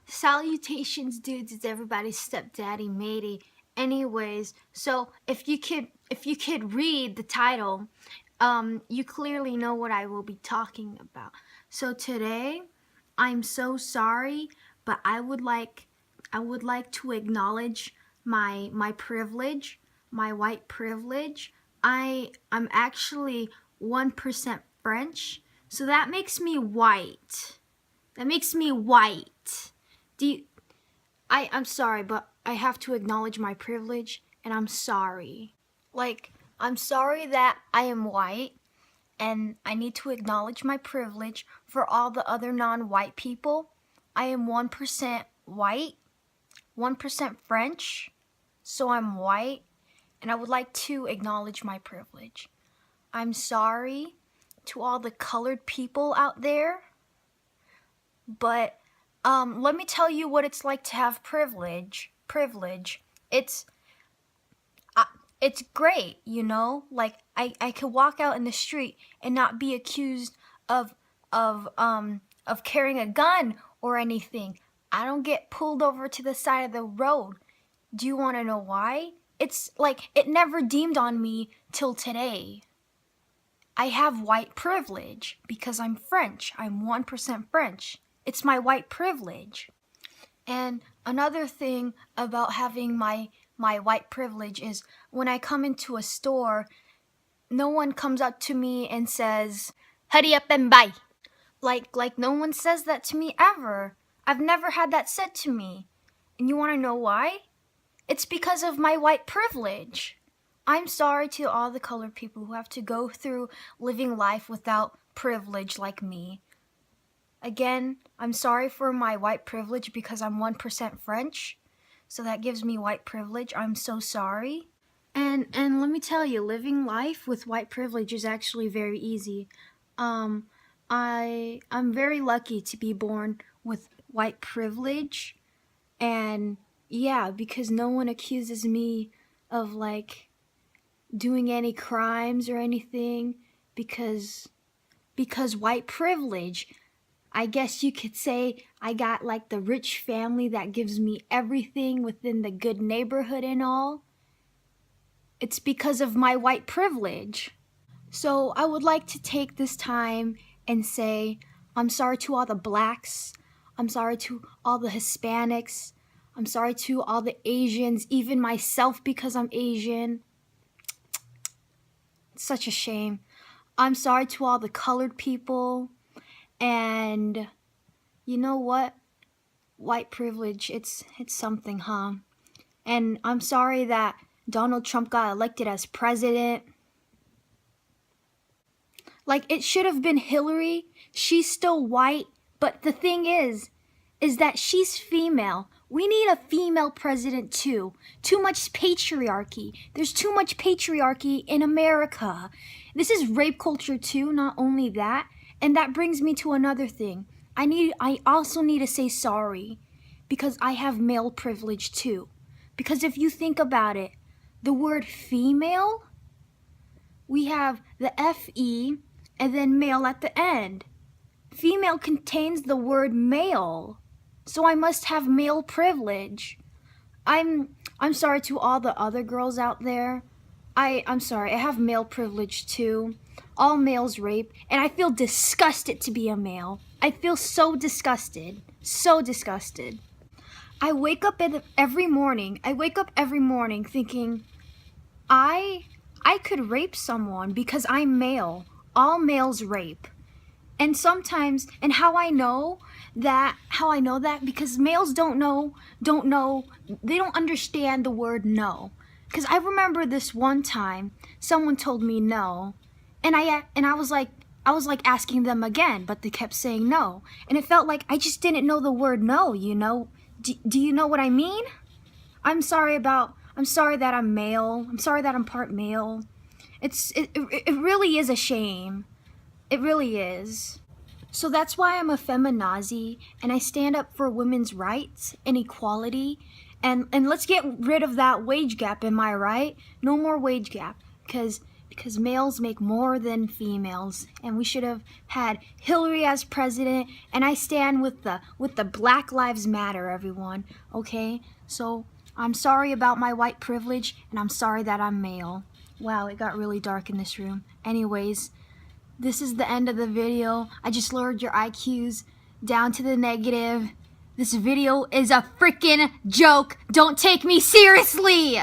Salutations, dudes. It's everybody's stepdaddy, matey. Anyways, so if you could read the title, you clearly know what I will be talking about. So today, I'm so sorry, but I would like to acknowledge my privilege, my white privilege. I'm actually 1% French, so that makes me white. That makes me white. I'm sorry, but I have to acknowledge my privilege, and I'm sorry. I'm sorry that I am white, and I need to acknowledge my privilege for all the other non-white people. I am 1% white, 1% French, so I'm white, and I would like to acknowledge my privilege. I'm sorry to all the colored people out there. But let me tell you what it's like to have privilege. It's it's great, you know. Like I could walk out in the street and not be accused of carrying a gun or anything. I don't get pulled over to the side of the road. Do you want to know why? It's like it never dawned on me till today. I have white privilege because I'm French. I'm 1% French. It's my white privilege. And another thing about having my white privilege is when I come into a store, no one comes up to me and says, "Hurry up and buy." Like no one says that to me ever. I've never had that said to me. And you want to know why? It's because of my white privilege. I'm sorry to all the colored people who have to go through living life without privilege like me. Again, I'm sorry for my white privilege because I'm 1% French, so that gives me white privilege. I'm so sorry. And let me tell you, living life with white privilege is actually very easy. I'm very lucky to be born with white privilege, and yeah, because no one accuses me of doing any crimes or anything because white privilege. I guess you could say I got the rich family that gives me everything within the good neighborhood and all. It's because of my white privilege. So I would like to take this time and say I'm sorry to all the blacks. I'm sorry to all the Hispanics. I'm sorry to all the Asians, even myself because I'm Asian. It's such a shame. I'm sorry to all the colored people. And you know what? White privilege, it's something, huh? And I'm sorry that Donald Trump got elected as president. It should have been Hillary. She's still white, but the thing is that she's female. We need a female president too. Too much patriarchy. There's too much patriarchy in America. This is rape culture too, not only that. And that brings me to another thing. I also need to say sorry because I have male privilege too. Because if you think about it, the word female, we have the FE and then male at the end. Female contains the word male. So I must have male privilege. I'm sorry to all the other girls out there. I'm sorry, I have male privilege too. All males rape, and I feel disgusted to be a male. I feel so disgusted. So disgusted. I wake up every morning thinking, I could rape someone because I'm male. All males rape. And sometimes, and how I know that because males don't know, they don't understand the word no. Because I remember this one time, someone told me no, and I was like asking them again, but they kept saying no, and it felt like I just didn't know the word no. You know, do you know what I mean? I'm sorry that I'm male. I'm sorry that I'm part male. It really is a shame. It really is. So that's why I'm a feminazi, and I stand up for women's rights and equality, and let's get rid of that wage gap, am I right? No more wage gap, because because males make more than females, and we should have had Hillary as president. And I stand with the Black Lives Matter, everyone. Okay, so I'm sorry about my white privilege, and I'm sorry that I'm male. Wow, it got really dark in this room. Anyways, this is the end of the video. I just lowered your IQs down to the negative. This video is a freaking joke. Don't take me seriously.